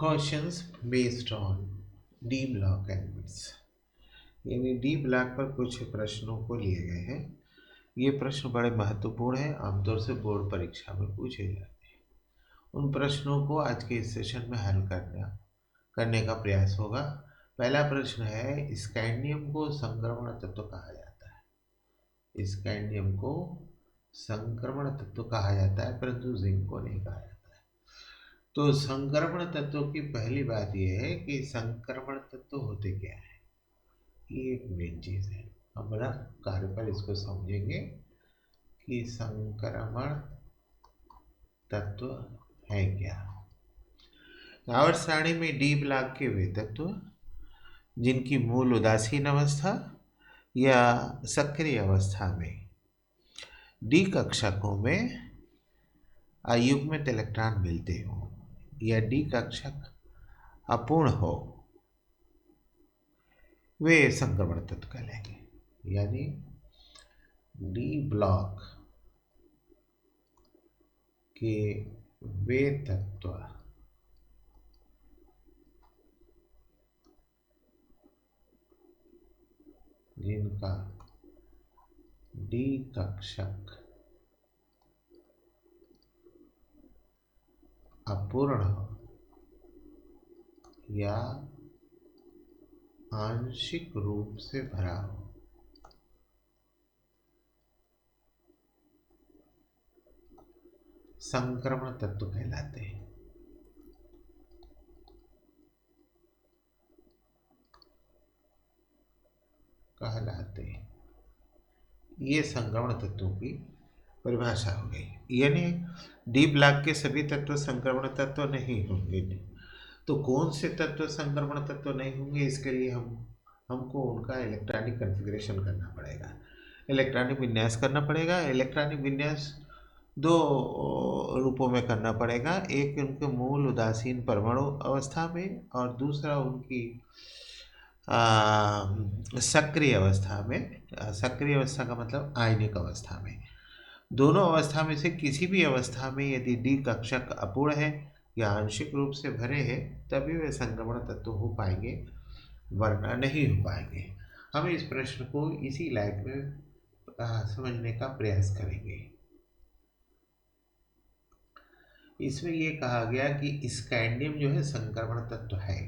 Questions based on D block elements, यानी D block पर कुछ प्रश्नों को लिए गए हैं। ये प्रश्न बड़े महत्वपूर्ण हैं, आमतौर से बोर्ड परीक्षा में पूछे जाते हैं। उन प्रश्नों को आज के इस सेशन में हल करने का प्रयास होगा। पहला प्रश्न है, स्कैंडियम को संक्रमण तत्व कहा जाता है। स्कैंडियम को संक्रमण तत्व कहा जाता है, परंतु जिंक को नहीं कहा जाता। तो संक्रमण तत्व की पहली बात यह है कि संक्रमण तत्व होते क्या है। ये एक मेन चीज है। हम बड़ा कार्य पर इसको समझेंगे कि संक्रमण तत्व है क्या। आवर्त सारणी में डी ब्लॉक के वे तत्व जिनकी मूल उदासीन अवस्था या सक्रिय अवस्था में डी कक्षकों में अयुग्मित इलेक्ट्रॉन मिलते हो या डी कक्षक अपूर्ण हो, वे संक्रमण तत्व कहलाएंगे। यानी डी ब्लॉक के वे तत्व जिनका डी कक्षक अपूर्ण हो या आंशिक रूप से भरा हो, संक्रमण तत्व कहलाते हैं। ये संक्रमण तत्वों की परिभाषा हो गई। यानी डी ब्लॉक के सभी तत्व संक्रमण तत्व नहीं होंगे। तो कौन से तत्व संक्रमण तत्व नहीं होंगे, इसके लिए हमको उनका इलेक्ट्रॉनिक कॉन्फ़िगरेशन करना पड़ेगा, इलेक्ट्रॉनिक विन्यास करना पड़ेगा। इलेक्ट्रॉनिक विन्यास दो रूपों में करना पड़ेगा, एक उनके मूल उदासीन परमाणु अवस्था में और दूसरा उनकी सक्रिय अवस्था में। सक्रिय अवस्था का मतलब आयनिक अवस्था में। दोनों अवस्था में से किसी भी अवस्था में यदि डी कक्षक अपूर्ण है या आंशिक रूप से भरे हैं, तभी वे संक्रमण तत्व हो पाएंगे, वरना नहीं हो पाएंगे। हम इस प्रश्न को इसी लाइट में समझने का प्रयास करेंगे। इसमें यह कहा गया कि स्कैंडियम जो है संक्रमण तत्व है।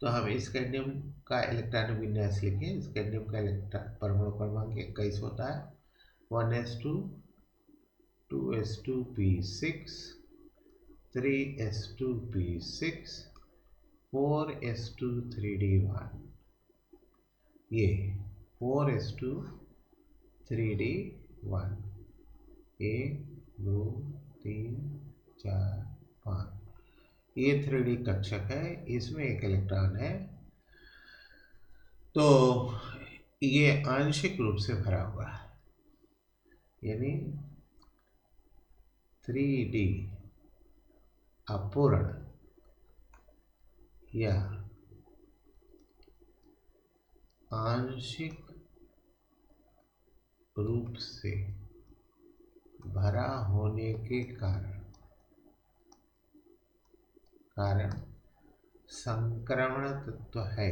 तो हम स्कैंडियम का इलेक्ट्रॉनिक विन्यास लिखें। स्कैंडियम का इलेक्ट्रॉन परमाणु क्रमांक 21 होता है। 1s2, 2s2p6, 3s2p6, 4s2 3d1। ये 4s2 3d1, 1 2 3 4 5, ये 3D कक्षक है, इसमें एक इलेक्ट्रॉन है। तो ये आंशिक रूप से भरा हुआ है, यानी 3D अपूर्ण या आंशिक रूप से भरा होने के कारण संक्रमण तत्व है।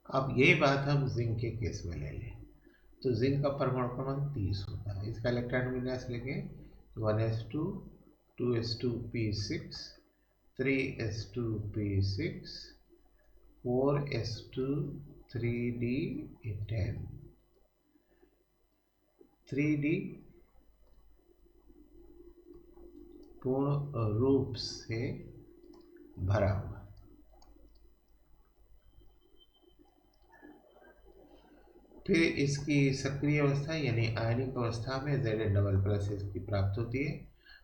अब ये बात हम जिंक के केस में ले लें। तो जिंक का परमाणु क्रमांक 30 होता है। इसका इलेक्ट्रॉन विन्यास लेंगे 1s2, 2s2p6, 3s2p6, 4s2 3d10, 3d पूर्ण रूप से भरा हुआ। फिर इसकी सक्रिय अवस्था यानी आयनिक अवस्था में Zn डबल प्लस इसकी प्राप्त होती है।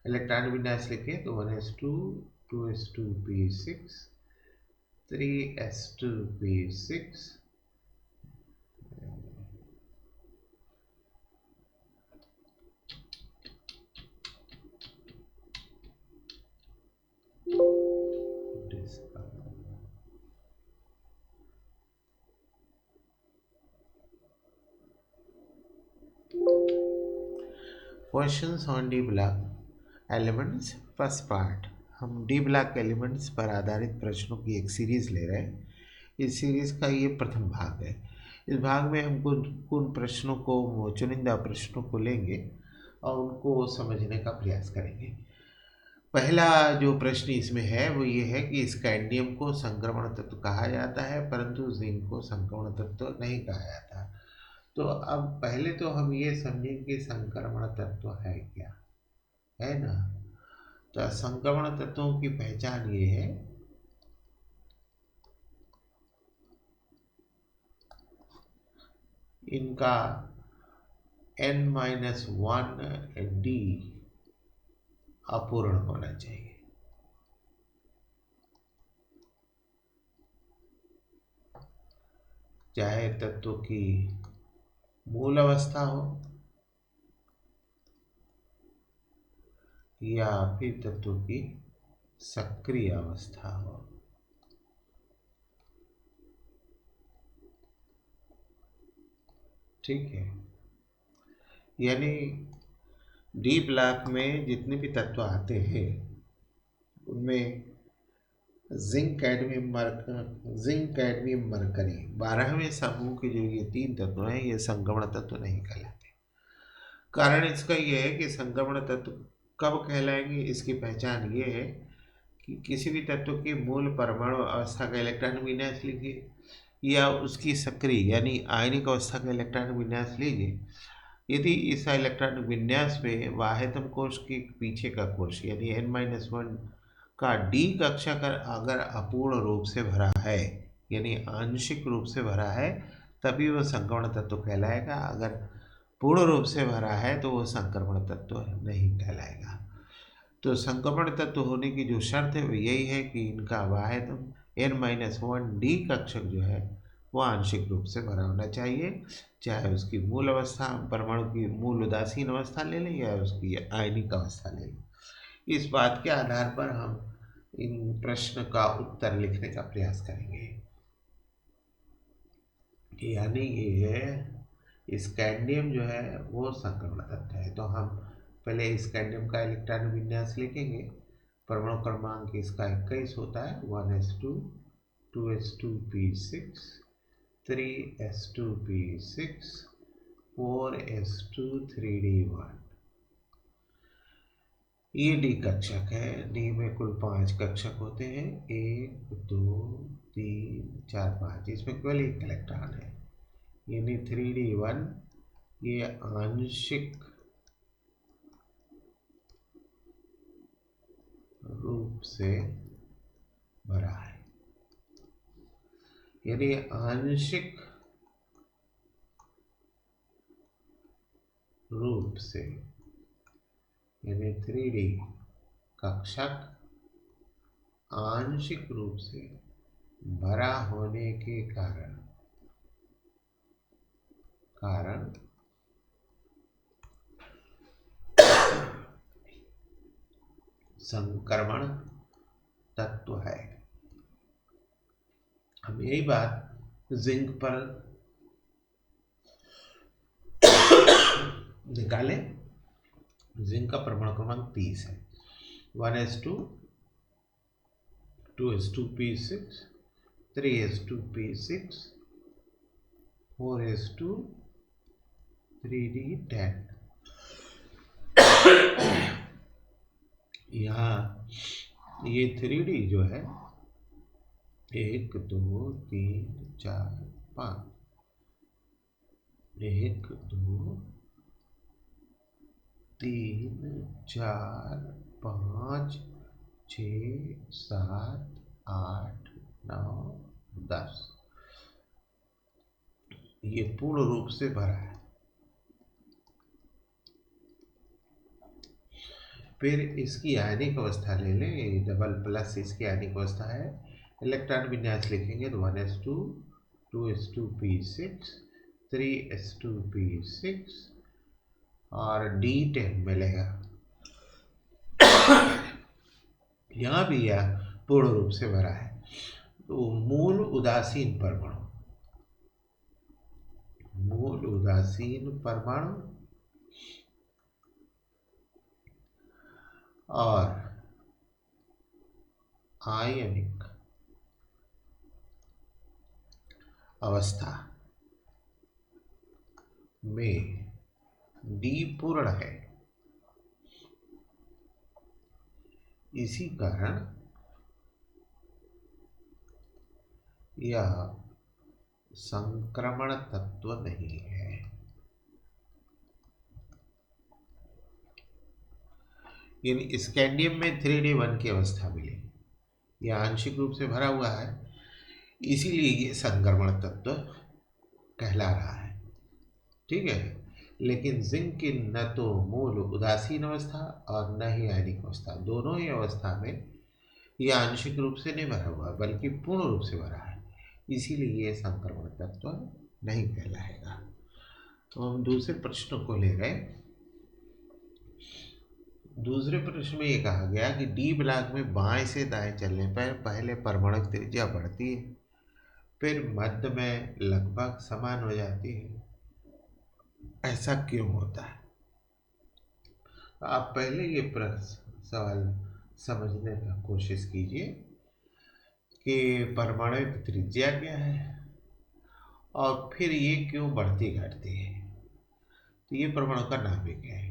इलेक्ट्रॉन विन्यास लिखें तो 1s2, 2s2p6, 3s2p6, questions on D block elements first part. हम डी ब्लॉक एलिमेंट्स पर आधारित प्रश्नों की एक सीरीज ले रहे हैं। इस सीरीज का ये प्रथम भाग है। इस भाग में हम कुछ प्रश्नों को, चुनिंदा प्रश्नों को लेंगे और उनको समझने का प्रयास करेंगे। पहला जो प्रश्न इसमें है वो ये है कि स्कैंडियम को संक्रमण तत्व कहा जाता है, परंतु जिंक को संक्रमण तत्व नहीं कहा जाता। तो अब पहले तो हम ये समझें कि संक्रमण तत्व है क्या, है ना। तो संक्रमण तत्वों की पहचान ये है इनका n-1 डी अपूर्ण होना चाहिए। चाहे तत्व की मूल अवस्था हो या फिर तत्व की सक्रिय अवस्था हो। ठीक है, यानी डी ब्लॉक में जितने भी तत्व आते हैं उनमें जिंक कैडमियम मरकरी 12वें समूह के जो ये 3 तत्व हैं ये संक्रमण तत्व नहीं कहलाते। कारण इसका ये है कि संक्रमण तत्व कब कहलाएंगे, इसकी पहचान ये है कि किसी भी तत्व के मूल परमाणु अवस्था का इलेक्ट्रॉन विन्यास लीजिए या उसकी सक्रिय यानी आयनिक अवस्था का इलेक्ट्रॉन विन्यास लीजिए। यदि इस इलेक्ट्रॉन विन्यास में बाह्यतम कोश के पीछे का कोश यानी n-1 का डी कक्षक अगर अपूर्ण रूप से भरा है यानी आंशिक रूप से भरा है तभी वह संक्रमण तत्व कहलाएगा। अगर पूर्ण रूप से भरा है तो वह संक्रमण तत्व नहीं कहलाएगा। तो संक्रमण तत्व होने की जो शर्त है वो यही है कि इनका बाह्यतम n-1 डी कक्षक जो है वो आंशिक रूप से भरा होना चाहिए, चाहे उसकी मूल अवस्था परमाणु की मूल उदासीन अवस्था ले लें या उसकी आयनिक अवस्था ले लें। इस बात के आधार पर हम इन प्रश्न का उत्तर लिखने का प्रयास करेंगे। यानी ये स्कैंडियम जो है वो संक्रमण तत्व है। तो हम पहले स्कैंडियम का इलेक्ट्रॉन विन्यास लिखेंगे। परमाणु क्रमांक इसका 21 होता है, 1s2 2s2p6 3s2p6 4s2 3d1। ये डी कक्षक है। डी में कुल 5 कक्षक होते हैं, 1 2 3 4 5। इसमें केवल एक इलेक्ट्रॉन है यानी 3d1 ये आंशिक रूप से भरा है, यानी आंशिक रूप से यानी 3D कक्षक आंशिक रूप से भरा होने के कारण संक्रमण तत्व है। हम यही बात जिंक पर निकालें। जिंक का परमाणु क्रमांक 30 है, 1s2 2s2p6 3s2p6 4s2 3d10। यहाँ ये 3D जो है 1 2 3 4 5 1 2 3 4 5 6 7 8 9 10 ये पूर्ण रूप से भरा है। फिर इसकी आयनिक अवस्था ले लें, डबल प्लस इसकी आयनिक अवस्था है। इलेक्ट्रॉन विन्यास लिखेंगे तो 1s2 2s2p6 3s2p6 और d10 मिलेगा। यहाँ भी यह पूर्ण रूप से भरा है। तो मूल उदासीन परमाणु और आयनिक अवस्था में D पूर्ण है। इसी कारण यह संक्रमण तत्व नहीं है। यानी स्कैंडियम में 3D1 की अवस्था मिली, यह आंशिक रूप से भरा हुआ है, इसीलिए ये संक्रमण तत्व कहला रहा है। ठीक है, लेकिन जिंक की न तो मूल उदासीन अवस्था और न ही आयनिक अवस्था, दोनों ही अवस्था में यह आंशिक रूप से नहीं भरा हुआ बल्कि पूर्ण रूप से भरा है, इसीलिए ये संक्रमण तत्व नहीं कहलाएगा। तो हम दूसरे प्रश्न को ले गए। दूसरे प्रश्न में ये कहा गया कि डी ब्लॉक में बाएं से दाएं चलने पर पहले परमाणु त्रिज्या बढ़ती है, फिर मध्य में लगभग समान हो जाती है, ऐसा क्यों होता है? आप पहले ये प्रश्न सवाल समझने का कोशिश कीजिए कि परमाणु की त्रिज्या क्या है और फिर ये क्यों बढ़ती घटती है। तो ये परमाणु का नाभिक है,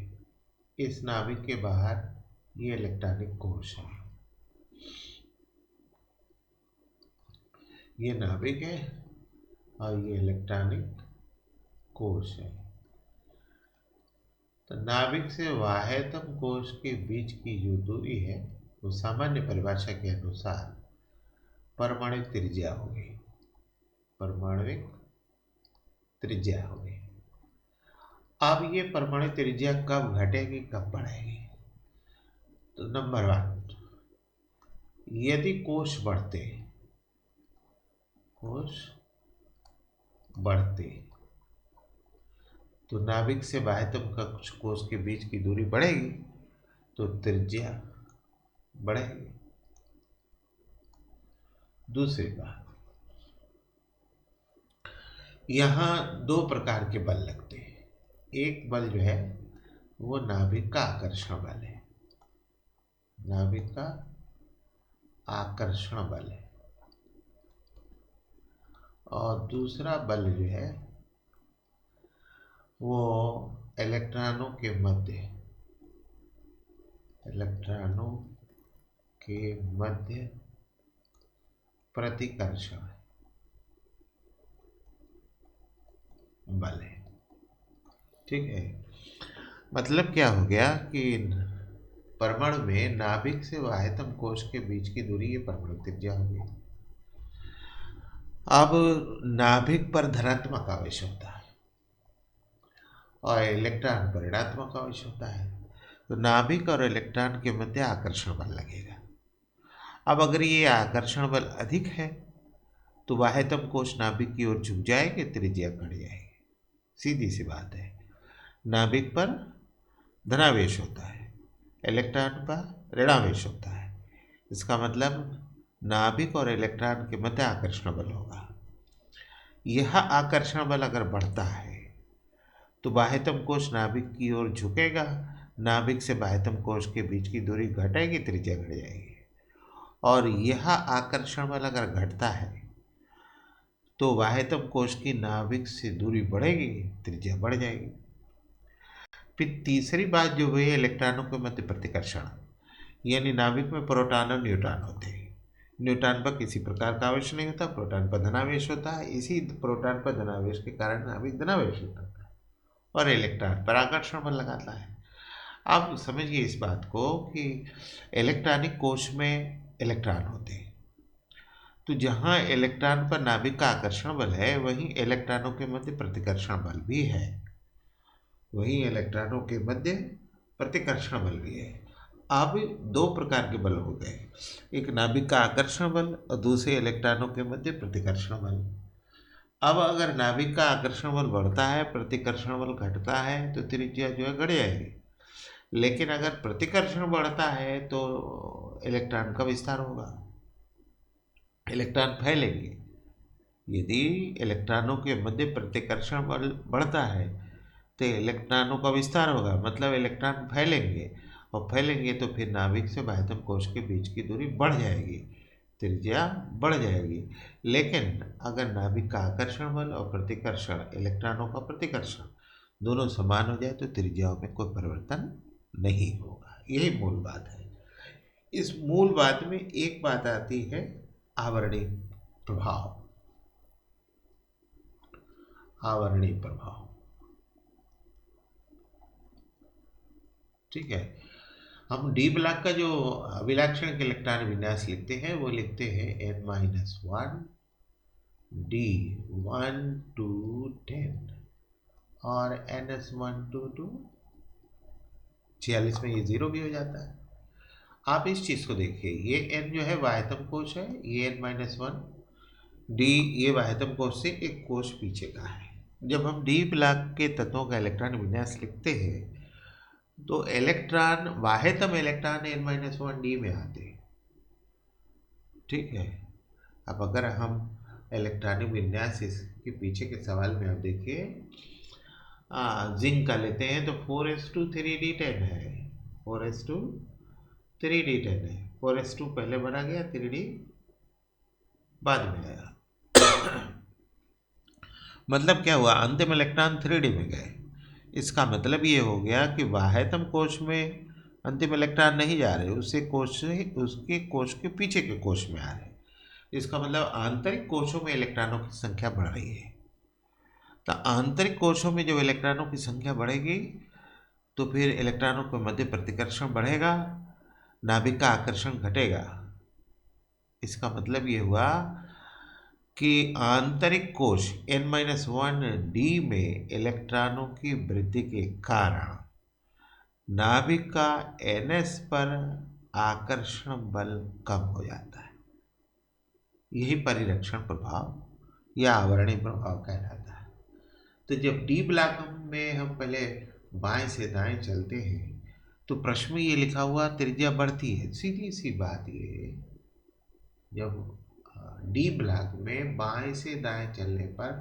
इस नाभिक के बाहर ये इलेक्ट्रॉनिक कोश है, ये नाभिक है और ये इलेक्ट्रॉनिक कोश है। तो नाभिक से बाह्यतम कोश के बीच की जो दूरी है वो सामान्य परिभाषा के अनुसार परमाणुक त्रिज्या होगी, परमाणुक त्रिज्या होगी। अब ये परमाणु त्रिज्या कब घटेगी कब बढ़ेगी? तो नंबर 1, यदि कोश बढ़ते तो नाभिक से बाह्यतम कक्ष कोश के बीच की दूरी बढ़ेगी तो त्रिज्या बढ़ेगी। दूसरी बात, यहाँ 2 प्रकार के बल लगते हैं। एक बल जो है वो नाभिक का आकर्षण बल है, नाभिक का आकर्षण बल है, और दूसरा बल जो है वो इलेक्ट्रॉनों के मध्य प्रतिकर्षण बल है। ठीक है, मतलब क्या हो गया कि परमाणु में नाभिक से बाह्यतम कोश के बीच की दूरी ये परमाणु त्रिज्या होगी। अब नाभिक पर धनात्मक आवेश होता है और इलेक्ट्रॉन पर ऋणात्मक आवेश होता है, तो नाभिक और इलेक्ट्रॉन के मध्य आकर्षण बल लगेगा। अब अगर ये आकर्षण बल अधिक है तो बाह्यतम कोश नाभिक की ओर झुक जाएंगे, त्रिज्या घट जाएगी। सीधी सी बात है, नाभिक पर धनावेश होता है, इलेक्ट्रॉन पर ऋणावेश होता है, इसका मतलब नाभिक और इलेक्ट्रॉन के मध्य आकर्षण बल होगा। यह आकर्षण बल अगर बढ़ता है तो बाह्यतम कोश नाभिक की ओर झुकेगा, नाभिक से बाह्यतम कोश के बीच की दूरी घटेगी, त्रिज्या घट जाएगी। और यह आकर्षण बल अगर घटता है तो बाह्यतम कोश की नाभिक से दूरी बढ़ेगी, त्रिज्या बढ़ जाएगी। फिर तीसरी बात जो हुई है इलेक्ट्रॉनों के मध्य प्रतिकर्षण, यानी नाभिक में प्रोटॉन और न्यूट्रॉन होते हैं। न्यूट्रॉन पर किसी प्रकार का आवेश नहीं होता, प्रोटॉन पर धनावेश होता है, इसी प्रोटॉन पर धनावेश के कारण नाभिक धनावेश होता है और इलेक्ट्रॉन पर आकर्षण बल लगाता है। अब समझिए इस बात को कि इलेक्ट्रॉनिक कोश में इलेक्ट्रॉन होते हैं, तो जहाँ इलेक्ट्रॉन पर नाभिक का आकर्षण बल है वहीं इलेक्ट्रॉनों के मध्य प्रतिकर्षण बल भी है, वहीं इलेक्ट्रॉनों के मध्य प्रतिकर्षण बल भी है। अब 2 प्रकार के बल हो गए, एक नाभिक का आकर्षण बल और दूसरे इलेक्ट्रॉनों के मध्य प्रतिकर्षण बल। अब अगर नाभिक का आकर्षण बल बढ़ता है, प्रतिकर्षण बल घटता है तो त्रिज्या जो है घट जाएगी, लेकिन अगर प्रतिकर्षण बढ़ता है तो इलेक्ट्रॉन का विस्तार होगा, इलेक्ट्रॉन फैलेंगे। यदि इलेक्ट्रॉनों के मध्य प्रतिकर्षण बल बढ़ता है तो इलेक्ट्रॉनों का विस्तार होगा, मतलब इलेक्ट्रॉन फैलेंगे और फैलेंगे तो फिर नाभिक से बाह्यतम कोश के बीच की दूरी बढ़ जाएगी, त्रिज्या बढ़ जाएगी। लेकिन अगर नाभिक का आकर्षण बल और प्रतिकर्षण, इलेक्ट्रॉनों का प्रतिकर्षण दोनों समान हो जाए तो त्रिज्याओं में कोई परिवर्तन नहीं होगा। यही मूल बात है। इस मूल बात में एक बात आती है आवरणीय प्रभाव। आवरणीय प्रभाव, ठीक है। हम डी ब्लॉक का जो अभिलाक्षणिक इलेक्ट्रॉन विन्यास लिखते हैं वो लिखते हैं n-1 डी 1 to 10 और ns1 to 2 46 में ये 0 भी हो जाता है। आप इस चीज़ को देखिए, ये n जो है बाह्यतम कोश है, ये n-1 डी ये बाह्यतम कोश से एक कोश पीछे का है। जब हम डी ब्लॉक के तत्वों का इलेक्ट्रॉन विन्यास लिखते हैं तो इलेक्ट्रॉन बाह्यतम इलेक्ट्रॉन n-1 डी में आते हैं, ठीक है। अब अगर हम इलेक्ट्रॉनिक विन्यास इसके पीछे के सवाल में आप देखिए, जिंक का लेते हैं तो 4s2 3d10 है, 4s2 3d10 है। 4s2 पहले बना गया, 3d बाद में आया। मतलब क्या हुआ, अंतिम इलेक्ट्रॉन 3d में गए। इसका मतलब ये हो गया कि बाह्यतम कोश में अंतिम इलेक्ट्रॉन नहीं जा रहे, उसके कोश के पीछे के कोश में आ रहे। इसका मतलब आंतरिक कोशों में इलेक्ट्रॉनों की संख्या बढ़ रही है। तो आंतरिक कोशों में जब इलेक्ट्रॉनों की संख्या बढ़ेगी तो फिर इलेक्ट्रॉनों के मध्य प्रतिकर्षण बढ़ेगा, नाभिक का आकर्षण घटेगा। इसका मतलब ये हुआ कि आंतरिक कोश n-1 डी में इलेक्ट्रॉनों की वृद्धि के कारण नाभिक का ns पर आकर्षण बल कम हो जाता है। यही परिरक्षण प्रभाव या आवरणीय प्रभाव कहलाता है। तो जब डी ब्लॉक में हम पहले बाएं से दाएं चलते हैं तो प्रश्न में ये लिखा हुआ त्रिज्या बढ़ती है। सीधी सी बात ये, जब डी ब्लॉक में बाएं से दाएं चलने पर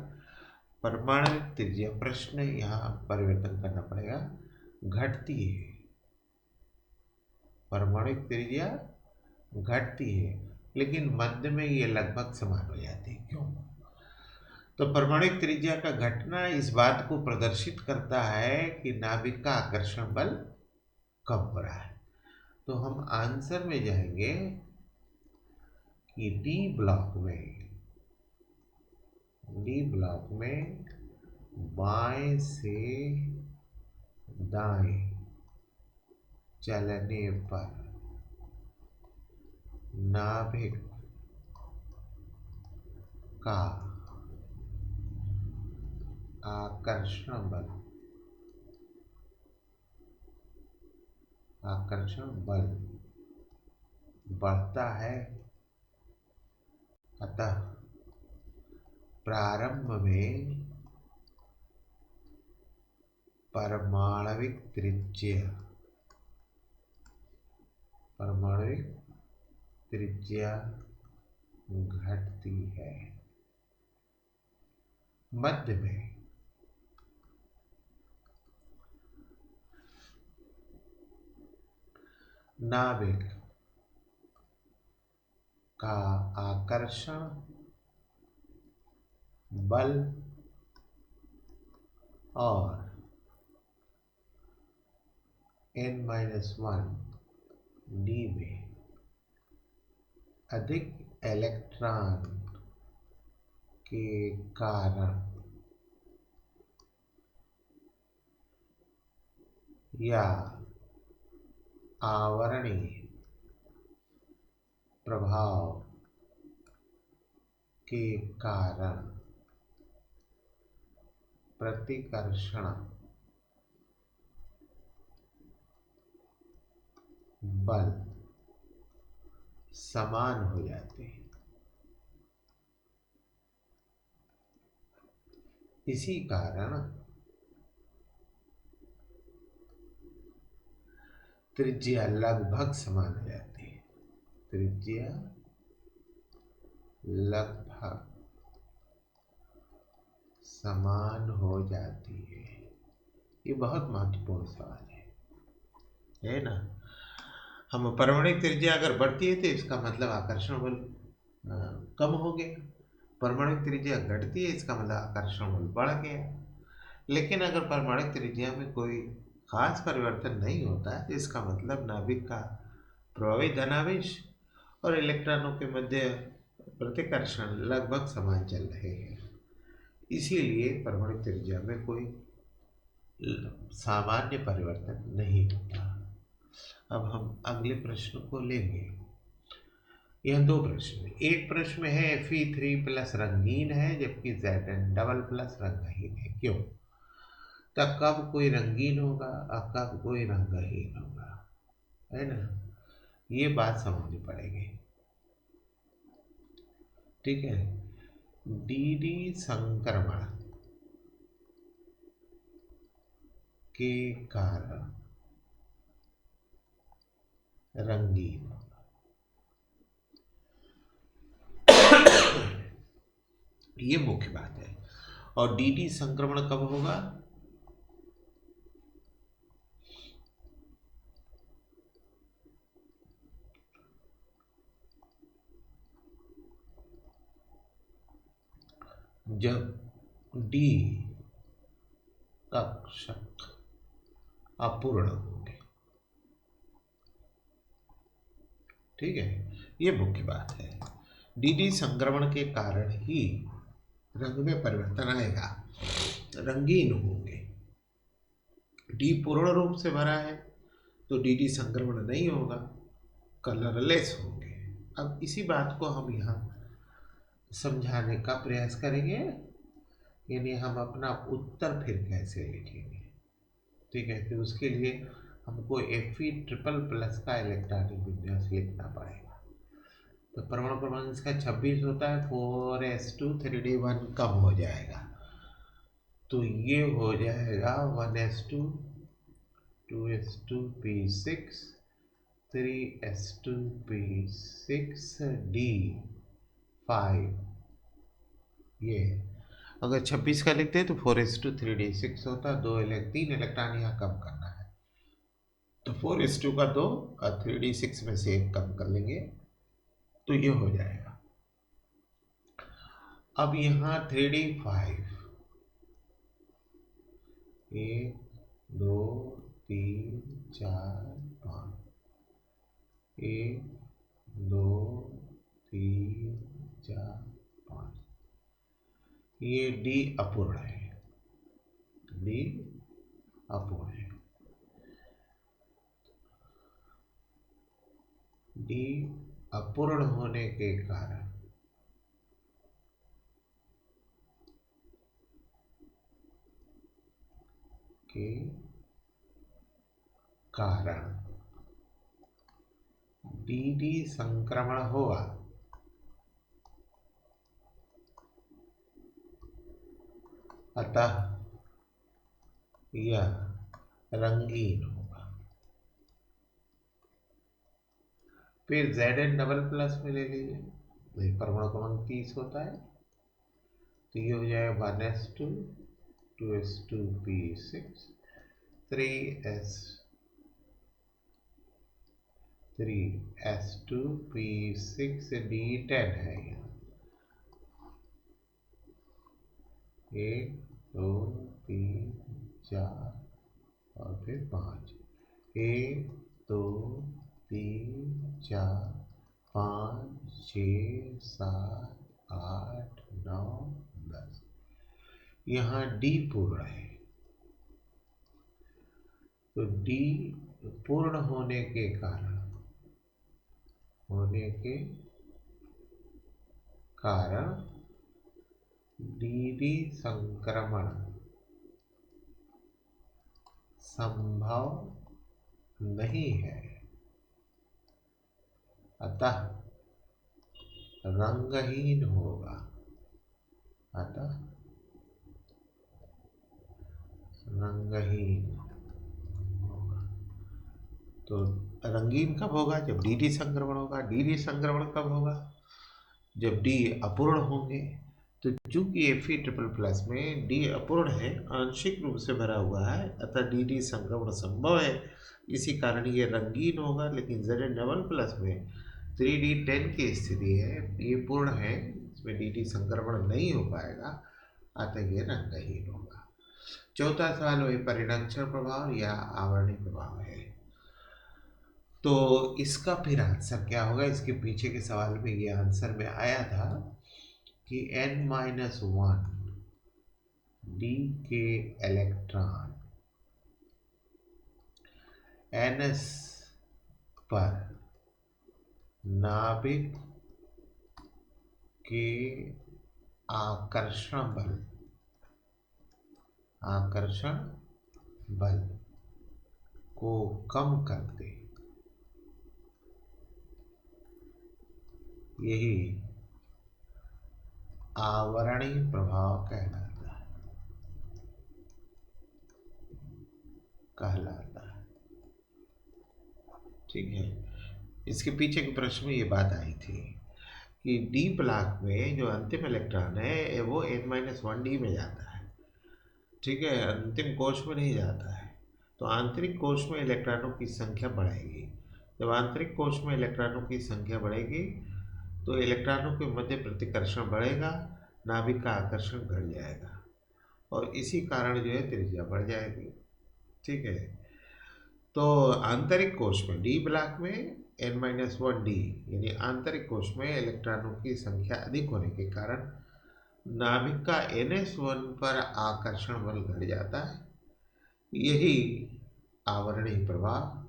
परमाणु त्रिज्या, प्रश्न यहाँ परिवर्तन करना पड़ेगा, घटती है। परमाणु त्रिज्या घटती है, लेकिन मध्य में ये लगभग समान हो जाती है। क्यों? तो परमाणु त्रिज्या का घटना इस बात को प्रदर्शित करता है कि नाभिक का आकर्षण बल कम हो रहा है। तो हम आंसर में जाएंगे कि डी ब्लॉक में बाएं से दाएं चलने पर नाभिक का आकर्षण बल बढ़ता है। अतः प्रारंभ में परमाणविक त्रिज्या घटती है। मध्य में नाभिक का आकर्षण बल और n-1 डी में अधिक इलेक्ट्रॉन के कारण या आवरणीय प्रभाव के कारण प्रतिकर्षण बल समान हो जाते हैं। इसी कारण त्रिज्या लगभग समान हो जाती है। त्रिज्या लगभग समान हो जाती है। ये बहुत महत्वपूर्ण सवाल है ना। हम परमाणुक त्रिज्या अगर बढ़ती है तो इसका मतलब आकर्षण बल कम हो गया, परमाणुक त्रिज्या घटती है इसका मतलब आकर्षण बल बढ़ गया। लेकिन अगर परमाणुक त्रिज्या में कोई खास परिवर्तन नहीं होता है तो इसका मतलब नाभिक का प्रभावी धनावेश और इलेक्ट्रॉनों के मध्य प्रतिकर्षण लगभग समान चल रहे हैं, इसीलिए परमाणु त्रिज्या में कोई सामान्य परिवर्तन नहीं होता। अब हम अगले प्रश्न को लेंगे। यह दो प्रश्न, एक प्रश्न में है Fe3 प्लस रंगीन है जबकि Zn डबल प्लस रंगहीन है, क्यों? तो कब कोई रंगीन होगा और कब कोई रंगहीन होगा, है ना, ये बात समझनी पड़ेगी। ठीक है, डी संक्रमण के कारण रंगीन होगा, ये मुख्य बात है। और डी संक्रमण कब होगा? जब डी कक्षक अपूर्ण होंगे। ठीक है, ये मुख्य बात है। डी संक्रमण के कारण ही रंग में परिवर्तन आएगा, रंगीन होंगे। डी पूर्ण रूप से भरा है तो डी संक्रमण नहीं होगा, कलरलेस होंगे। अब इसी बात को हम यहाँ समझाने का प्रयास करेंगे, यानी हम अपना उत्तर फिर कैसे लिखेंगे। ठीक है, तो उसके लिए हमको Fe3+ का इलेक्ट्रॉनिक विन्यास लिखना पड़ेगा। तो परमाणु क्रमांक इसका 26 होता है, 4s2 3d1 कम हो जाएगा, तो ये हो जाएगा 1s2 2s2 p6 3s2 p6 d5। ये अगर 26 का लिखते हैं तो 4s2 3d6 होता है, 3 इलेक्ट्रॉन यहाँ कम करना है, तो 4s2 का 2 और 3d6 में से 1 कम कर लेंगे तो ये हो जाएगा। अब यहाँ 3d5 1 2 3 4 5 1 2 3 4 5, ये डी अपूर्ण है, डी अपूर्ण है। डी अपूर्ण होने के कारण डी संक्रमण होगा, अतः यह रंगीन होगा। फिर Zn डबल प्लस में ले लीजिए, परमाणु क्रमांक 30 होता है, तो ये हो जाएगा 1s2 2s2 p6 3s2 p6 d10 है। यहाँ 1 2 3 4 और फिर 5, 1 2 3 4 5 6 7 8 9 10, यहाँ डी पूर्ण है, तो डी पूर्ण होने के कारण डी संक्रमण संभव नहीं है, अतः रंगहीन होगा, अतः रंगहीन होगा। तो रंगीन कब होगा? जब डी संक्रमण होगा। डी संक्रमण कब होगा? जब डी अपूर्ण होंगे। तो चूंकि Fe ट्रिपल प्लस में D अपूर्ण है, आंशिक रूप से भरा हुआ है, अतः dd संक्रमण संभव है, इसी कारण ये रंगीन होगा। लेकिन Zn डबल प्लस में 3d10 की स्थिति है, ये पूर्ण है, इसमें dd संक्रमण नहीं हो पाएगा, अतः ये रंगहीन होगा। चौथा सवाल वही परिरक्षण प्रभाव या आवरणीय प्रभाव है। तो इसका फिर आंसर क्या होगा? इसके पीछे के सवाल में ये आंसर में आया था कि n-1 d के इलेक्ट्रॉन ns पर नाभिक के आकर्षण बल को कम करते, यही आवरणीय प्रभाव कहलाता है। ठीक है, इसके पीछे के प्रश्न में ये बात आई थी कि डी ब्लॉक में जो अंतिम इलेक्ट्रॉन है वो n-1d में जाता है। ठीक है, अंतिम कोश में नहीं जाता है। तो आंतरिक कोश में इलेक्ट्रॉनों की संख्या बढ़ेगी। जब आंतरिक कोश में इलेक्ट्रॉनों की संख्या बढ़ेगी तो इलेक्ट्रॉनों के मध्य प्रतिकर्षण बढ़ेगा, नाभिक का आकर्षण घट जाएगा और इसी कारण जो है त्रिज्या बढ़ जाएगी। ठीक है, तो आंतरिक कोश में डी ब्लॉक में n-1d यानी आंतरिक कोश में इलेक्ट्रॉनों की संख्या अधिक होने के कारण नाभिक का ns1 पर आकर्षण बल घट जाता है, यही आवरणीय प्रभाव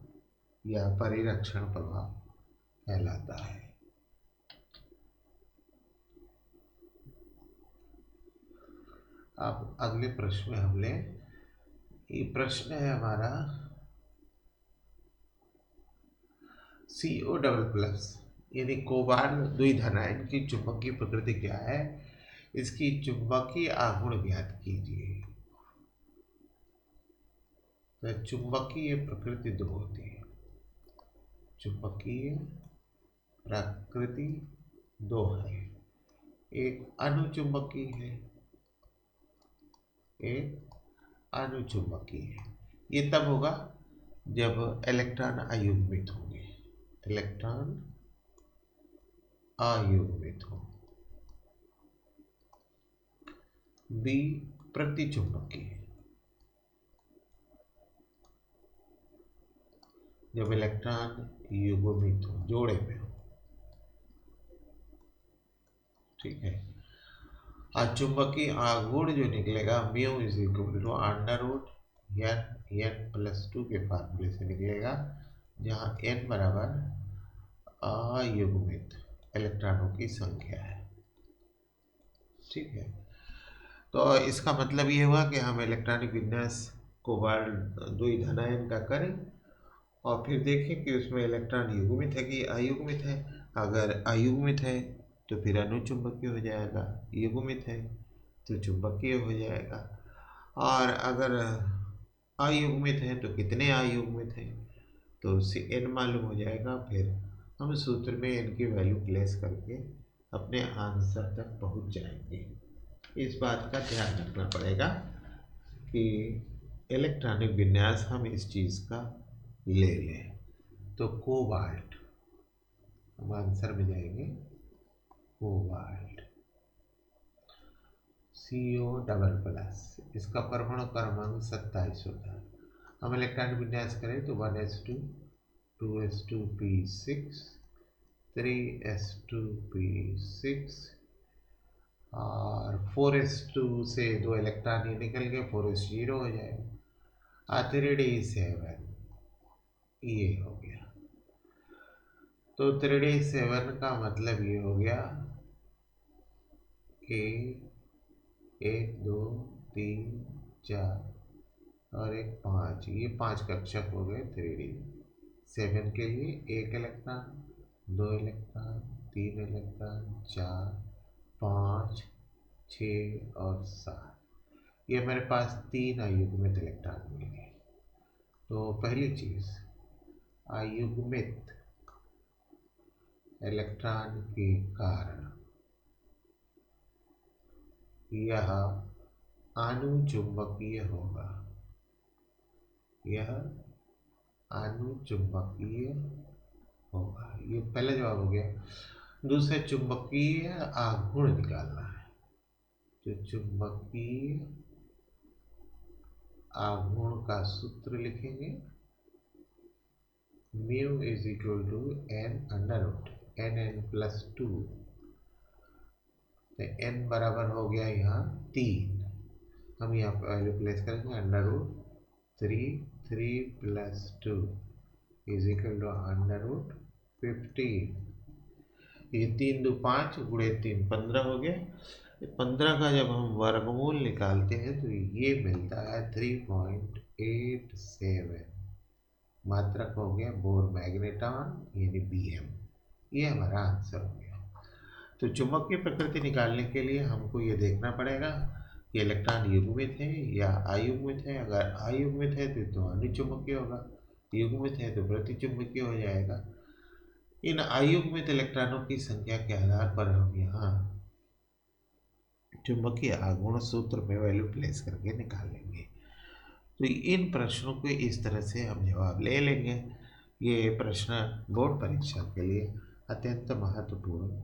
या परिरक्षण प्रभाव कहलाता है। अब अगले प्रश्न में हम लें, ये प्रश्न है हमारा CO डबल प्लस यानी कोबाल्ट द्विधनायन की चुंबकीय प्रकृति क्या है? इसकी चुंबकीय आघूर्ण ज्ञात कीजिए। तो चुंबकीय प्रकृति दो होती है, चुंबकीय प्रकृति दो है, एक अनुचुंबकीय है, एक अनुचुंबकीय है। ये तब होगा जब इलेक्ट्रॉन अयुग्मित होंगे, इलेक्ट्रॉन अयुग्मित हो। बी प्रतिचुंबकीय, जब इलेक्ट्रॉन युग्मित हो, जोड़े में हो। ठीक है, चुंबकीय आघूर्ण जो निकलेगा mu is equal to under root n+2 के फार्मूले से निकलेगा, जहाँ n बराबर अयुग्मित इलेक्ट्रॉनों की संख्या है। ठीक है, तो इसका मतलब ये हुआ कि हम इलेक्ट्रॉनिक विन्यास कोबाल्ट द्विधनायन का करें और फिर देखें कि उसमें इलेक्ट्रॉन युग्मित है कि अयुग्मित है। अगर अयुग्मित है तो फिर अनुचुंबकीय हो जाएगा, युग्मित है तो चुंबकीय हो जाएगा, और अगर अयुग्मित है तो कितने अयुग्मित हैं तो उससे n मालूम हो जाएगा। फिर हम सूत्र में n की वैल्यू प्लेस करके अपने आंसर तक पहुंच जाएंगे। इस बात का ध्यान रखना पड़ेगा कि इलेक्ट्रॉनिक विन्यास हम इस चीज़ का ले लें। तो कोबाल्ट, हम आंसर में जाएंगे कोबाल्ट CO डबल प्लस, इसका परमाणु क्रमांक 27 होता है। हम इलेक्ट्रॉनिक विन्यास करें तो 1s2 2s2p6 3s2p6 और 4s2 से 2 इलेक्ट्रॉन ये निकल के 4s0 हो जाएगा, 3d7 ये हो गया। तो 3d7 का मतलब ये हो गया कि 1 2 3 4 और 1 5, ये 5 कक्षक हो गए 3d7 के लिए। 1 इलेक्ट्रॉन, 2 इलेक्ट्रॉन, 3 इलेक्ट्रॉन, 4 5 6 और 7, ये मेरे पास 3 अयुग्मित इलेक्ट्रॉन मिल गए। तो पहली चीज़, अयुग्मित इलेक्ट्रॉन के कारण यह अनुचुंबकीय होगा। यह अनुचुंबकीय होगा। ये पहला जवाब हो गया। दूसरा, चुंबकीय आघूर्ण निकालना है। तो चुंबकीय आघूर्ण का सूत्र लिखेंगे, mu is equal to n under root n plus 2। तो एन बराबर हो गया यहाँ 3। हम यहाँ पर वैल्यू प्लेस करेंगे, under root 3 plus 2 is equal to under root 15। ये 3 2 5 गुणे 3 15 हो गया। 15 का जब हम वर्गमूल निकालते हैं तो ये मिलता है 3.87। मात्रक हो गया बोर मैग्नेटॉन यानी Bm। ये हमारा आंसर हो गया। तो चुंबकीय प्रकृति निकालने के लिए हमको ये देखना पड़ेगा कि इलेक्ट्रॉन युग्मित है या अयुग्मित है। अगर अयुग्मित है तो अनुचुंबकीय होगा, युग्मित है तो प्रतिचुंबकीय हो जाएगा। इन अयुग्मित इलेक्ट्रॉनों की संख्या के आधार पर हम यहाँ चुंबकीय आघूर्ण सूत्र में वैल्यू प्लेस करके निकालेंगे। तो इन प्रश्नों को इस तरह से हम जवाब ले लेंगे। ये प्रश्न बोर्ड परीक्षा के लिए अत्यंत महत्वपूर्ण